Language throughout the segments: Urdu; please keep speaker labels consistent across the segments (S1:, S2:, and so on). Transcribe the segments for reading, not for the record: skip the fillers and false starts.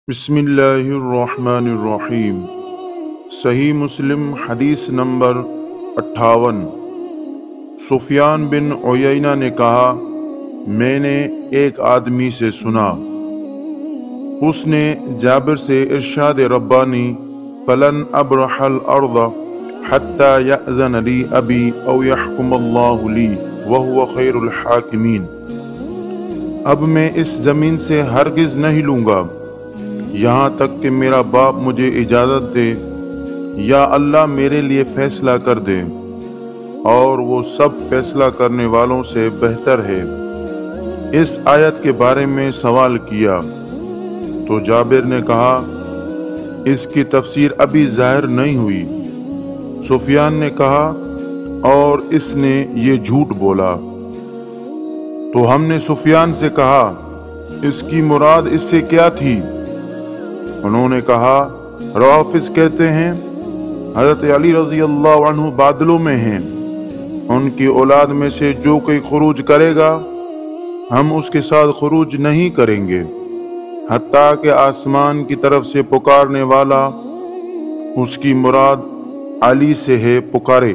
S1: بسم اللہ الرحمن الرحیم۔ صحیح مسلم حدیث نمبر 58۔ سفیان بن عیینہ نے کہا، میں نے ایک آدمی سے سنا، اس نے جابر سے ارشاد ربانی فلن ابرح الارض حتی یأذن لی ابی او یحکم اللہ لی وہو خیر الحاکمین، اب میں اس زمین سے ہرگز نہیں لوں گا یہاں تک کہ میرا باپ مجھے اجازت دے یا اللہ میرے لیے فیصلہ کر دے، اور وہ سب فیصلہ کرنے والوں سے بہتر ہے۔ اس آیت کے بارے میں سوال کیا تو جابر نے کہا، اس کی تفسیر ابھی ظاہر نہیں ہوئی۔ سفیان نے کہا، اور اس نے یہ جھوٹ بولا۔ تو ہم نے سفیان سے کہا، اس کی مراد اس سے کیا تھی؟ انہوں نے کہا، روافض کہتے ہیں حضرت علی رضی اللہ عنہ بادلوں میں ہیں، ان کی اولاد میں سے جو کوئی خروج کرے گا ہم اس کے ساتھ خروج نہیں کریں گے حتیٰ کہ آسمان کی طرف سے پکارنے والا، اس کی مراد علی سے ہے، پکارے،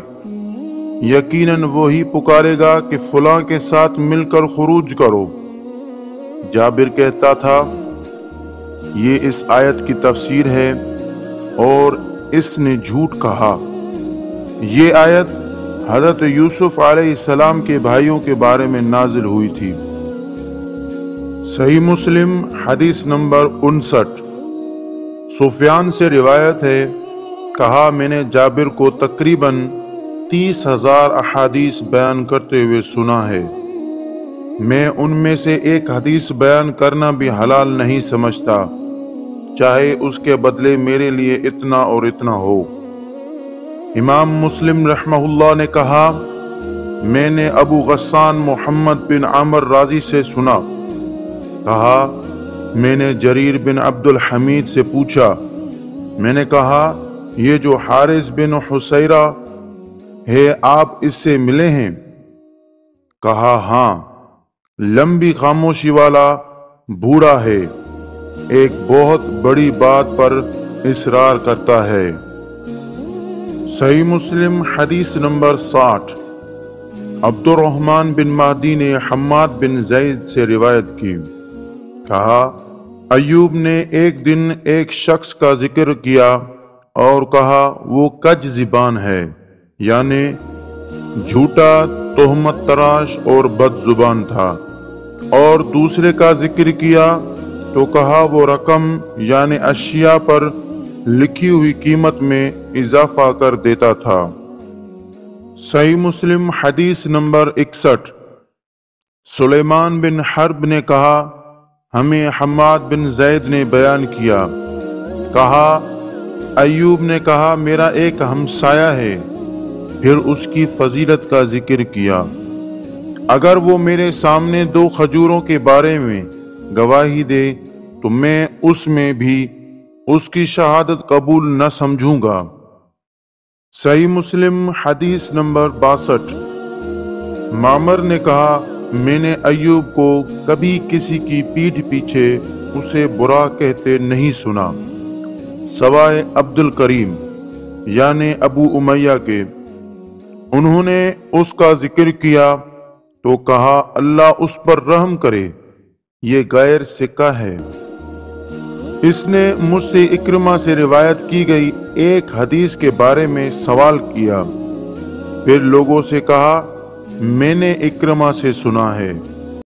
S1: یقیناً وہی پکارے گا کہ فلاں کے ساتھ مل کر خروج کرو۔ جابر کہتا تھا، یہ اس آیت کی تفسیر ہے اور اس نے جھوٹ کہا۔ یہ آیت حضرت یوسف علیہ السلام کے بھائیوں کے بارے میں نازل ہوئی تھی۔ صحیح مسلم حدیث نمبر 59۔ سفیان سے روایت ہے، کہا، میں نے جابر کو تقریباً 30,000 احادیث بیان کرتے ہوئے سنا ہے، میں ان میں سے ایک حدیث بیان کرنا بھی حلال نہیں سمجھتا، چاہے اس کے بدلے میرے لیے اتنا اور اتنا ہو۔ امام مسلم رحمہ اللہ نے کہا، میں نے ابو غسان محمد بن عمر رازی سے سنا، کہا، میں نے جریر بن عبد الحمید سے پوچھا، میں نے کہا، یہ جو حارث بن حسیرہ ہے آپ اس سے ملے ہیں؟ کہا، ہاں، لمبی خاموشی والا، بوڑھا ہے، ایک بہت بڑی بات پر اصرار کرتا ہے۔ صحیح مسلم حدیث نمبر 60۔ عبد الرحمن بن مہدی نے حماد بن زید سے روایت کی، کہا، ایوب نے ایک دن ایک شخص کا ذکر کیا اور کہا وہ کج زبان ہے، یعنی جھوٹا، تہمت تراش اور بد زبان تھا، اور دوسرے کا ذکر کیا تو کہا وہ رقم یعنی اشیاء پر لکھی ہوئی قیمت میں اضافہ کر دیتا تھا۔ صحیح مسلم حدیث نمبر 61۔ سلیمان بن حرب نے کہا، ہمیں حماد بن زید نے بیان کیا، کہا، ایوب نے کہا میرا ایک ہمسایہ ہے، پھر اس کی فضیلت کا ذکر کیا، اگر وہ میرے سامنے 2 کھجوروں کے بارے میں گواہی دے تو میں اس میں بھی اس کی شہادت قبول نہ سمجھوں گا۔ صحیح مسلم حدیث نمبر 62۔ معمر نے کہا، میں نے ایوب کو کبھی کسی کی پیٹھ پیچھے اسے برا کہتے نہیں سنا، سوائے عبد الکریم یعنی ابو امیہ کے، انہوں نے اس کا ذکر کیا تو کہا اللہ اس پر رحم کرے، یہ غیر ثقہ ہے۔ اس نے مجھ سے اکرمہ سے روایت کی گئی ایک حدیث کے بارے میں سوال کیا، پھر لوگوں سے کہا، میں نے اکرمہ سے سنا ہے۔